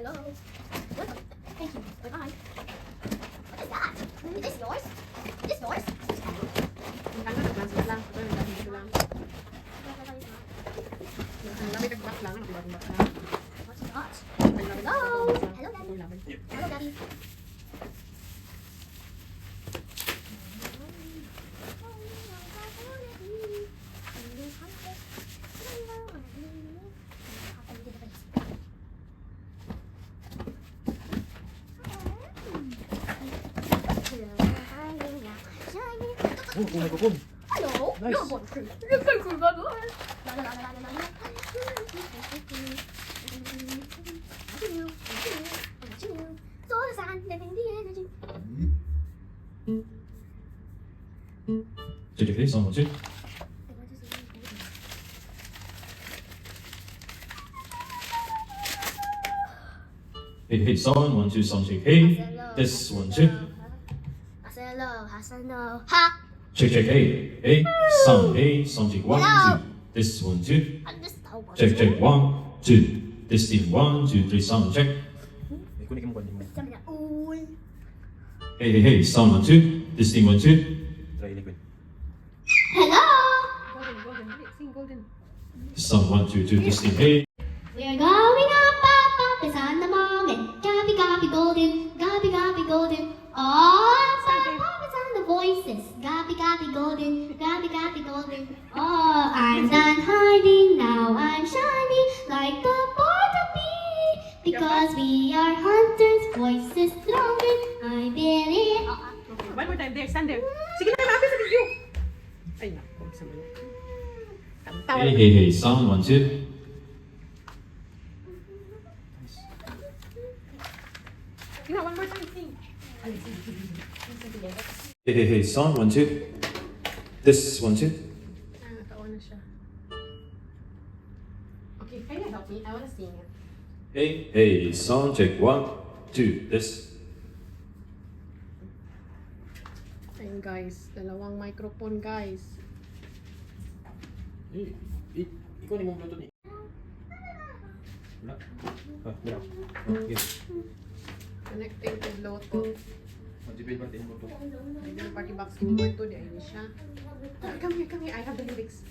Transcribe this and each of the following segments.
Hello. Welcome. Thank you. Bye-bye. What is that? Is this yours? Is this yours? Ang kanta nag-translate lang. Ito yung dito lang. Ang lamig nag-back lang. Nag-back lang. What's that? Hello. Hello, Daddy. Hello, Daddy. Oh, microphone. Hello. Nice. You're boyfriend. You're boyfriend, la la la la la la. JBL sound 1 2. Hey, sound 1 2 sound check. Hey, this 1 2. Haselo, haselo, ha. Check. Hey, sound check 1 2. This 1 2. Check 1 2. This team 1 2 3 sound check. Kunin mo. Hey, sound 1 2. This team 1 2. Try liquid. Hello. Golden. Sing golden. Sound 1 2 2. This team hey. We are going up, it's on the moment. Gabby, golden. Oh, it's on the voices. Gabby, golden. Oh, I'm done hiding, now I'm shining like the butterfly. Because we are hunters, voices stronger. I believe. Okay, one more time. There, stand there. Sige na, mami sa video. Ay, naku. Sa mga. Kanta. Hey, sound 1 2. Sige na, one more time. Sing. Hey, sound 1 2. This 1 2. Natawa na siya. Okay, can you help me? I wanna sing it. Hey, sound check 1 2. This. Ayun guys, dalawang microphone guys. Ikaw ni mong Bluetooth ni. Wala. Wala. Yes. Connecting to Bluetooth. JBL ba din Bluetooth? JBL PartyBox number 2, di ayun siya. Come here, I have the lyrics.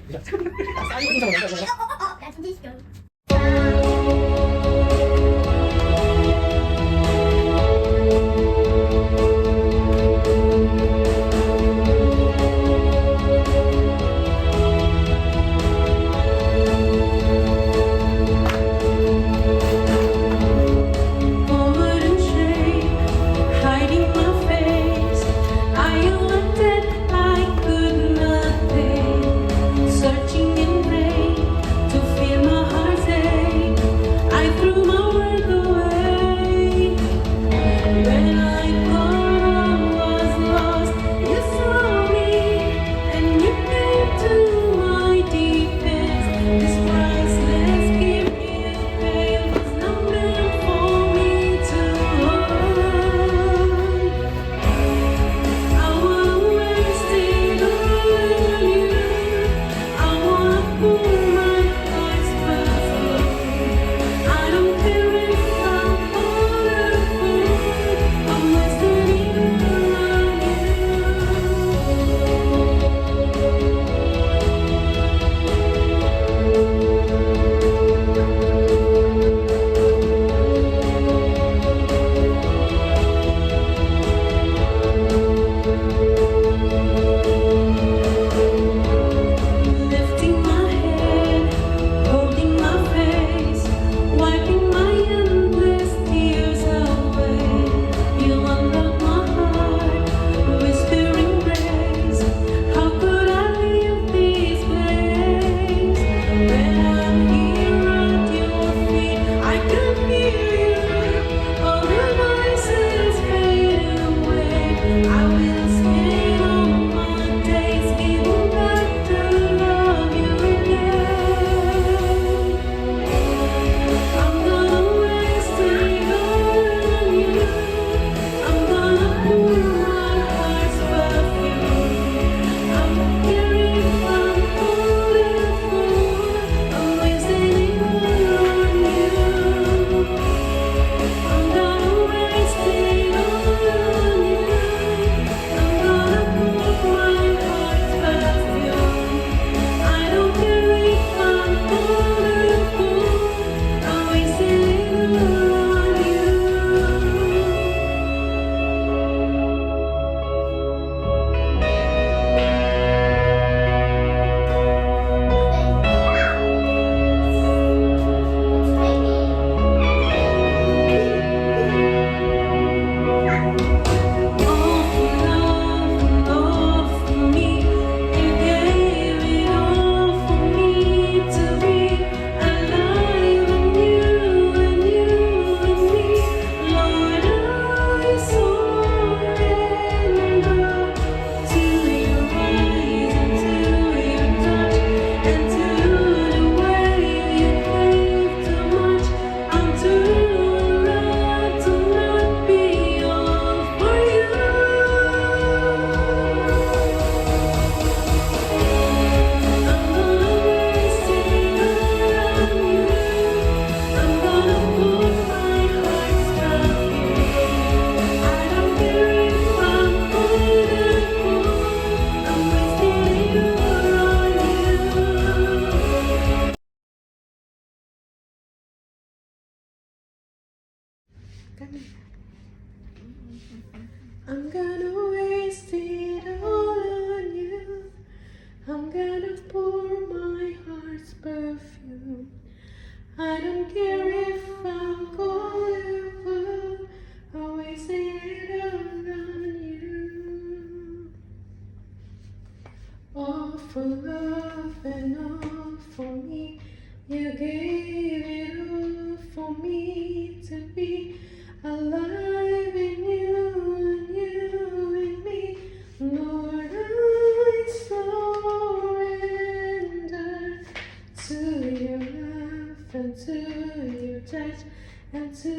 That's disco. I'm gonna waste it all on you. I'm gonna pour my heart's perfume. I don't care if I'm cold, I'll waste it all on you. All for love and all for me. You gave it all for me to be alive in you and you in me. Lord, I surrender to your love and to your touch and to